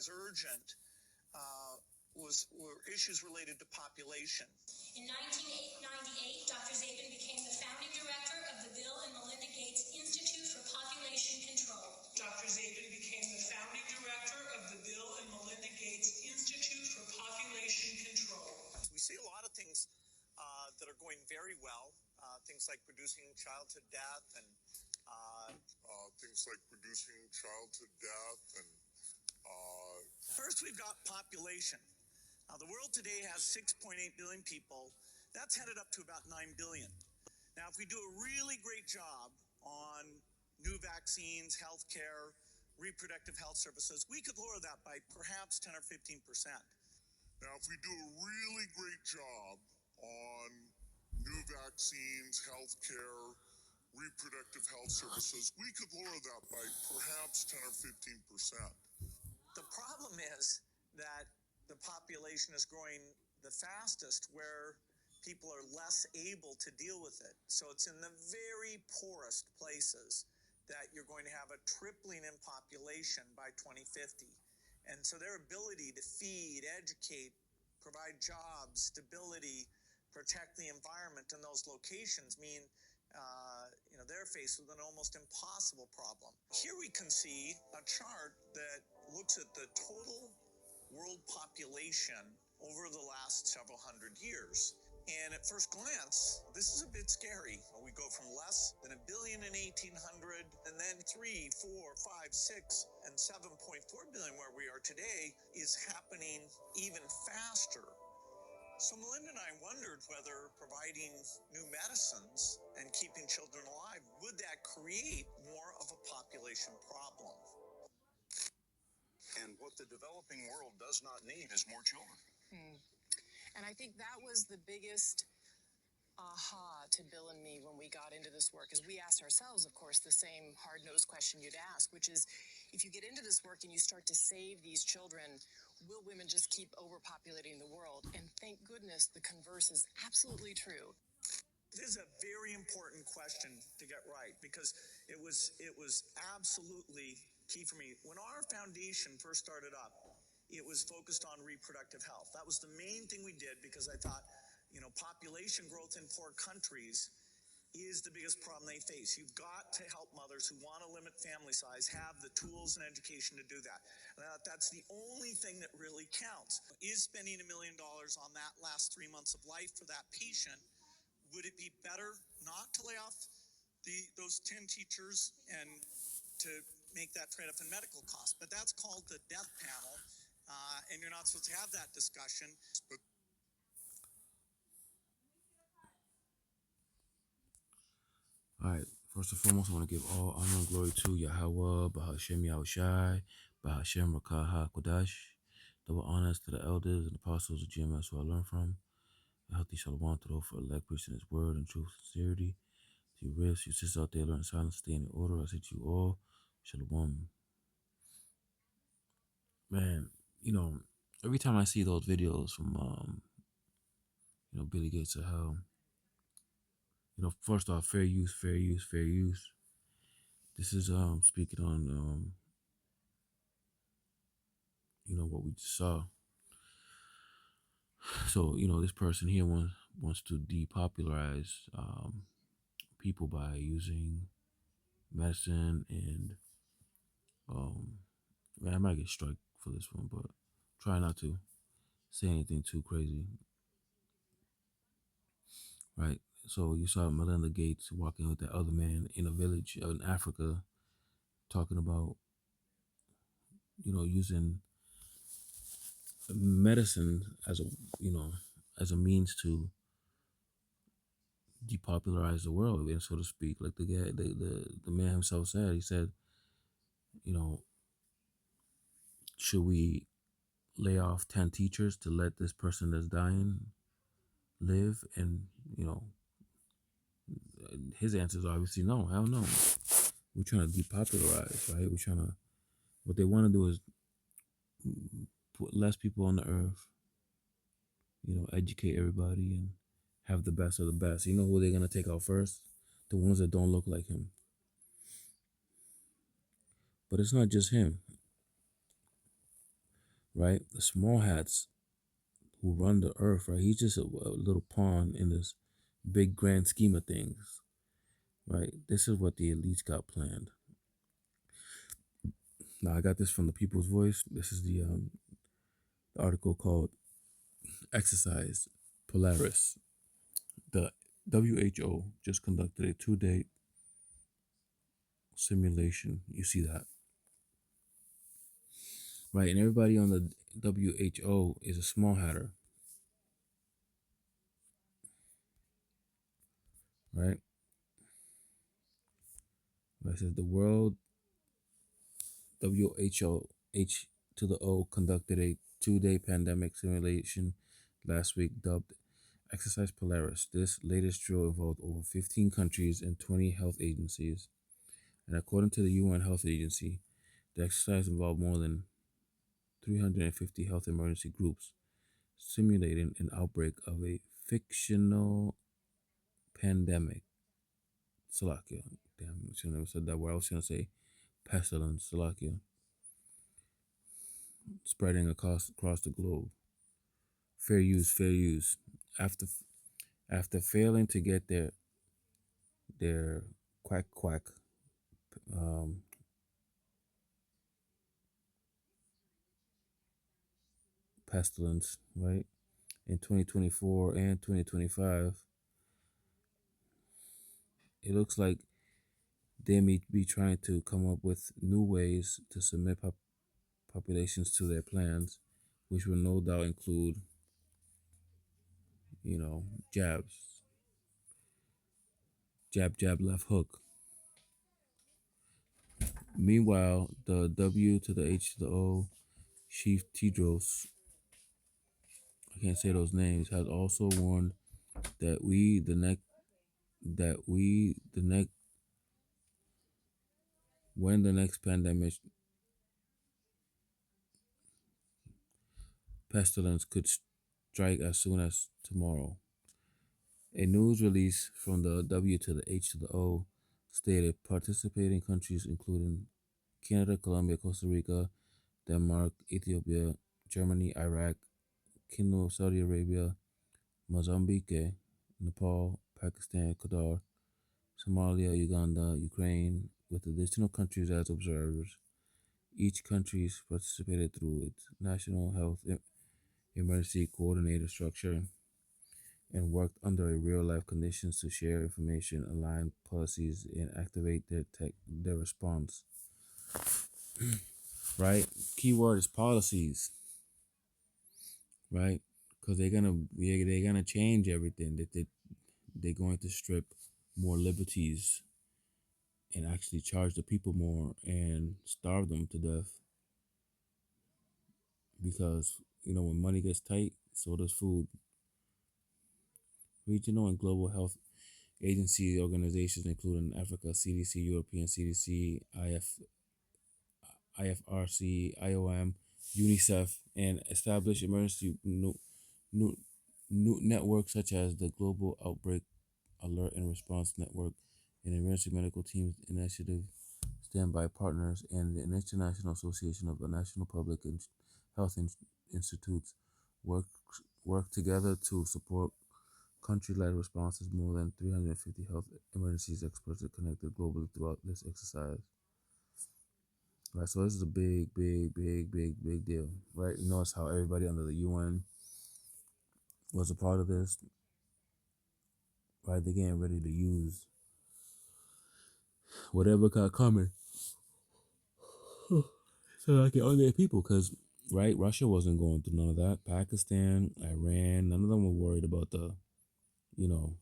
as urgent were issues related to population. In 1998, Dr. Zabin became the founding director of the Bill and Melinda Gates Institute for Population Control. Dr. Zabin became the founding director of the Bill and Melinda Gates Institute for Population Control. We see a lot of things that are going very well, things like reducing childhood death and First, we've got population. The world today has 6.8 billion people. That's headed up to about 9 billion. Now, if we do a really great job on new vaccines, healthcare, reproductive health services, we could lower that by perhaps 10 or 15%. Now, if we do a really great job on new vaccines, healthcare, reproductive health services, we could lower that by perhaps 10 or 15%. The problem is that the population is growing the fastest where people are less able to deal with it. So it's in the very poorest places that you're going to have a tripling in population by 2050. And so their ability to feed, educate, provide jobs, stability, protect the environment in those locations mean they're faced with an almost impossible problem. Here we can see a chart that looks at the total world population over the last several hundred years. And at first glance, this is a bit scary. We go from less than 1 billion in 1800, and then 3, 4, 5, 6, and 7.4 billion where we are today is happening even faster. So Melinda and I wondered whether providing new medicines and keeping children alive, would that create more of a population problem? And what the developing world does not need is more children. And I think that was the biggest aha to Bill and me when we got into this work, is we asked ourselves, of course, the same hard-nosed question you'd ask, which is, if you get into this work and you start to save these children, will women just keep overpopulating the world? And thank goodness the converse is absolutely true. This is a very important question to get right, because it was absolutely key for me. When our foundation first started up, it was focused on reproductive health. That was the main thing we did, because I thought, population growth in poor countries is the biggest problem they face. You've got to help mothers who want to limit family size have the tools and education to do that. That's the only thing that really counts. Is spending $1 million on that last 3 months of life for that patient, would it be better not to lay off those 10 teachers and to make that trade-off in medical costs? But that's called the death panel, and you're not supposed to have that discussion. All right, first and foremost, I want to give all honor and glory to Yahweh, Bahashem Yahushai, Bahashem Rakah HaKodash. Double honors to the elders and apostles of GMS who I learned from. A healthy shalom to those for elect preaching his word and truth and sincerity. To you rifts, you sisters out there learning silence, stay in the order. I say to you all, shalom. Man, every time I see those videos from, Billy Gates of Hell, first off, fair use, fair use, fair use. This is speaking on what we just saw. So this person here wants to depopularize people by using medicine, and man, I might get struck for this one, but try not to say anything too crazy, right? So you saw Melinda Gates walking with that other man in a village in Africa, talking about using medicine as a means to depopularize the world, and so to speak. Like the man himself said, he said, should we lay off 10 teachers to let this person that's dying live? And his answer is obviously no, hell no. We're trying to depopularize, right? What they want to do is put less people on the earth, educate everybody and have the best of the best. You know who they're going to take out first? The ones that don't look like him. But it's not just him. right? The small hats who run the earth, right? He's just a little pawn in this big grand scheme of things, right? This is what the elites got planned. Now I got this from the People's Voice. This is the article called "Exercise Polaris." The WHO just conducted a 2-day simulation. You see that, right? And everybody on the WHO is a small hatter, right? It says the World WHO H to the O conducted a 2-day pandemic simulation last week dubbed Exercise Polaris. This latest drill involved over 15 countries and 20 health agencies. And according to the UN Health Agency, the exercise involved more than 350 health emergency groups, simulating an outbreak of a fictional pandemic. Salakia. Damn, I should never said that word. I was going to say pestilence. Salakia. Spreading across the globe. Fair use, fair use. After after failing to get their quack um, pestilence, right, in 2024 and 2025, it looks like they may be trying to come up with new ways to submit populations to their plans, which will no doubt include, you know, jabs, jab, left hook. Meanwhile, the W to the H to the O, Chief Tedros, I can't say those names, has also warned that we the next when the next pandemic pestilence could strike as soon as tomorrow. A news release from the W to the H to the O stated participating countries including Canada, Colombia, Costa Rica, Denmark, Ethiopia, Germany, Iraq, Kingdom of Saudi Arabia, Mozambique, Nepal, Pakistan, Qatar, Somalia, Uganda, Ukraine, with additional countries as observers. Each country participated through its national health emergency coordinator structure and worked under a real-life conditions to share information, align policies, and activate their response. Right? Keyword is policies. Right? Because they're gonna change everything. They're going to strip more liberties and actually charge the people more and starve them to death. Because when money gets tight, so does food. Regional and global health agency organizations, including Africa CDC, European CDC, IFRC, IOM, UNICEF, and establish emergency new networks such as the Global Outbreak Alert and Response Network and Emergency Medical Teams Initiative, Standby Partners, and the International Association of the National Public Health Institutes work work together to support country-led responses. More than 350 health emergencies experts are connected globally throughout this exercise. Right, so this is a big deal, right? You notice how everybody under the UN was a part of this, right? They're getting ready to use whatever got coming so I can own their people, because, right, Russia wasn't going through none of that. Pakistan, Iran, none of them were worried about you know,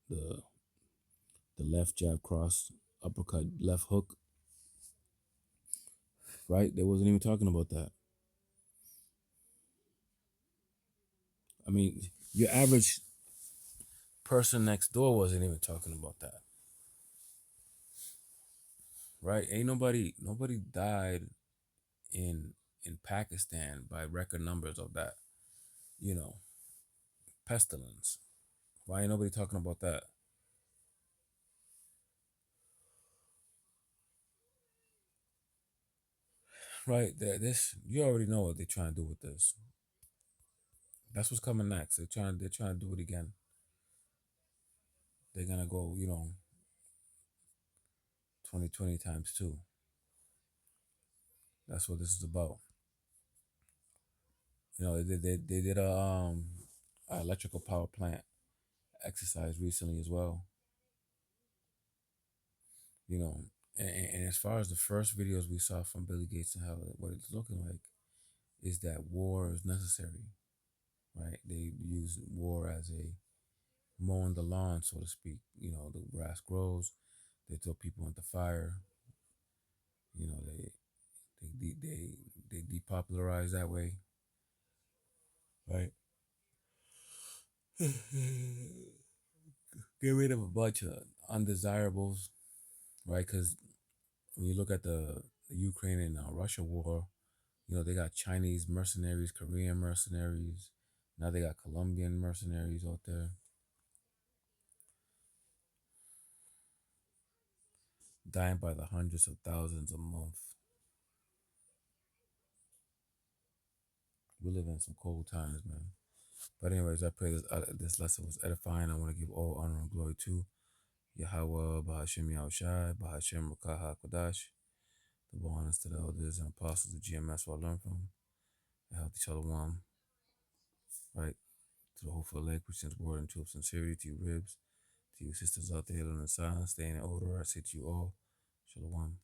the the left jab cross, uppercut, left hook, right? They wasn't even talking about that. I mean, your average person next door wasn't even talking about that, right? Ain't nobody died in Pakistan by record numbers of that, you know, pestilence. Why ain't nobody talking about that? right? This you already know what they're trying to do with this. That's what's coming next. They're trying to do it again. They're gonna go, 2020 times two. That's what this is about. They did a electrical power plant exercise recently as well. You know, and as far as the first videos we saw from Billy Gates and how what it's looking like is that war is necessary, right? They use war as a mowing the lawn, so to speak. The grass grows. They throw people into fire. They depopularize that way, right? Get rid of a bunch of undesirables, right? Because when you look at the Ukraine and Russia war, they got Chinese mercenaries, Korean mercenaries. Now they got Colombian mercenaries out there dying by the hundreds of thousands a month. We live in some cold times, man. But anyways, I pray this lesson was edifying. I want to give all honor and glory to Yahweh, Bahashem Yahushai, Bahashem Rakaha Kodash, the bonus to the elders and apostles of GMS where I learned from. And healthy shalom, right? To the hopeful leg, which is word and truth, sincerity to you ribs, to you sisters out there in the silence, staying in order. I say to you all, shalom.